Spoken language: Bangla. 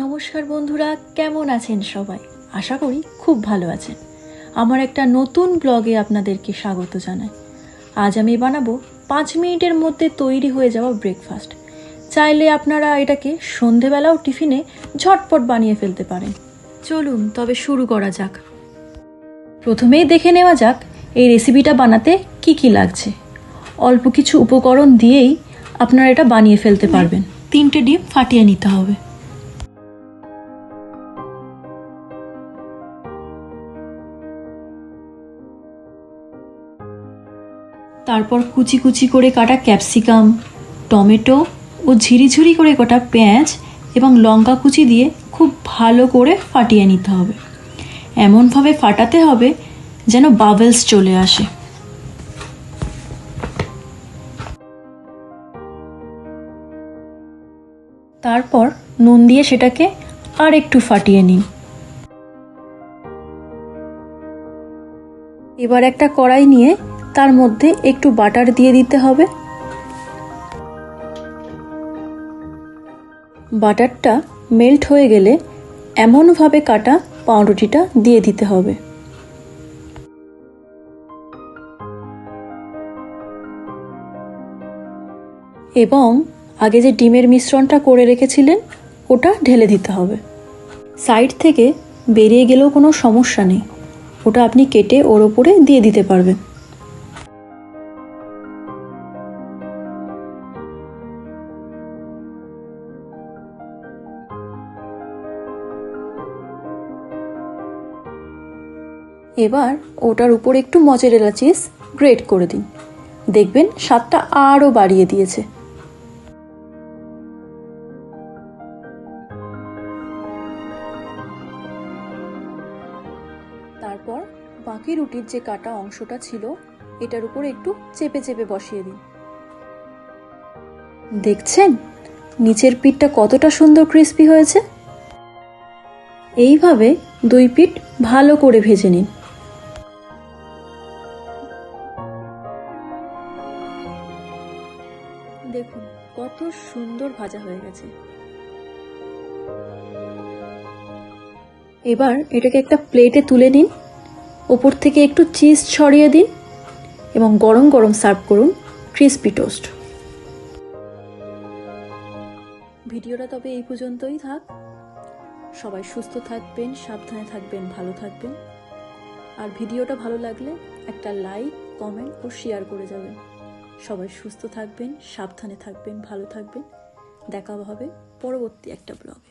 নমস্কার বন্ধুরা, কেমন আছেন সবাই? আশা করি খুব ভালো আছেন। আমার একটা নতুন ব্লগে আপনাদেরকে স্বাগত জানাই। আজ আমি বানাবো 5 মিনিটের মধ্যে তৈরি হয়ে যাওয়া ব্রেকফাস্ট। চাইলে আপনারা এটাকে সন্ধেবেলাও টিফিনে ঝটপট বানিয়ে ফেলতে পারেন। চলুন তবে শুরু করা যাক। প্রথমেই দেখে নেওয়া যাক এই রেসিপিটা বানাতে কি কি লাগছে। অল্প কিছু উপকরণ দিয়েই আপনারা এটা বানিয়ে ফেলতে পারবেন। 3টে ডিম ফাটিয়ে নিতে হবে। তারপর কুচি কুচি করে কাটা ক্যাপসিকাম, টমেটো ও ঝিরিঝিরি করে কাটা পেঁয়াজ এবং লঙ্কা কুচি দিয়ে খুব ভালো করে ফাটিয়ে নিতে হবে। এমনভাবে ফাটাতে হবে যেন বাবলস চলে আসে। তারপর নুন দিয়ে সেটাকে আর একটু ফাটিয়ে নিন। এবার একটা কড়াই নিয়ে তার মধ্যে একটু বাটার দিয়ে দিতে হবে। বাটারটা মেল্ট হয়ে গেলে এমনভাবে কাটা পাউরুটিটা দিয়ে দিতে হবে। এবং আগে যে ডিমের মিশ্রণটা করে রেখেছিলেন ওটা ঢেলে দিতে হবে। সাইড থেকে বেরিয়ে গেলেও কোনো সমস্যা নেই, ওটা আপনি কেটে ওর ওপরে দিয়ে দিতে পারবেন। এবার ওটার উপর একটু মজেরেলা চিজ গ্রেট করে দিন, দেখবেন স্বাদটা আরও বাড়িয়ে দিয়েছে। তারপর বাকি রুটির যে কাটা অংশটা ছিল এটার উপর একটু চেপে চেপে বসিয়ে দিন। দেখছেন নিচের পিঠটা কতটা সুন্দর ক্রিস্পি হয়েছে। এইভাবে 2 পিঠ ভালো করে ভেজে নিন। দেখুন কত সুন্দর ভাজা হয়ে গেছে। এবার এটাকে একটা প্লেটে তুলে নিন, ওপর থেকে একটু চিজ ছড়িয়ে দিন এবং গরম গরম সার্ভ করুন ক্রিস্পি টোস্ট। ভিডিওটা তবে এই পর্যন্তই থাক। সবাই সুস্থ থাকবেন, সাবধানে থাকবেন, ভালো থাকবেন। আর ভিডিওটা ভালো লাগলে একটা লাইক, কমেন্ট ও শেয়ার করে যাবেন। সবাই সুস্থ থাকবেন, সাবধানে থাকবেন, ভালো থাকবেন। দেখা হবে পরবর্তী একটা ব্লগ।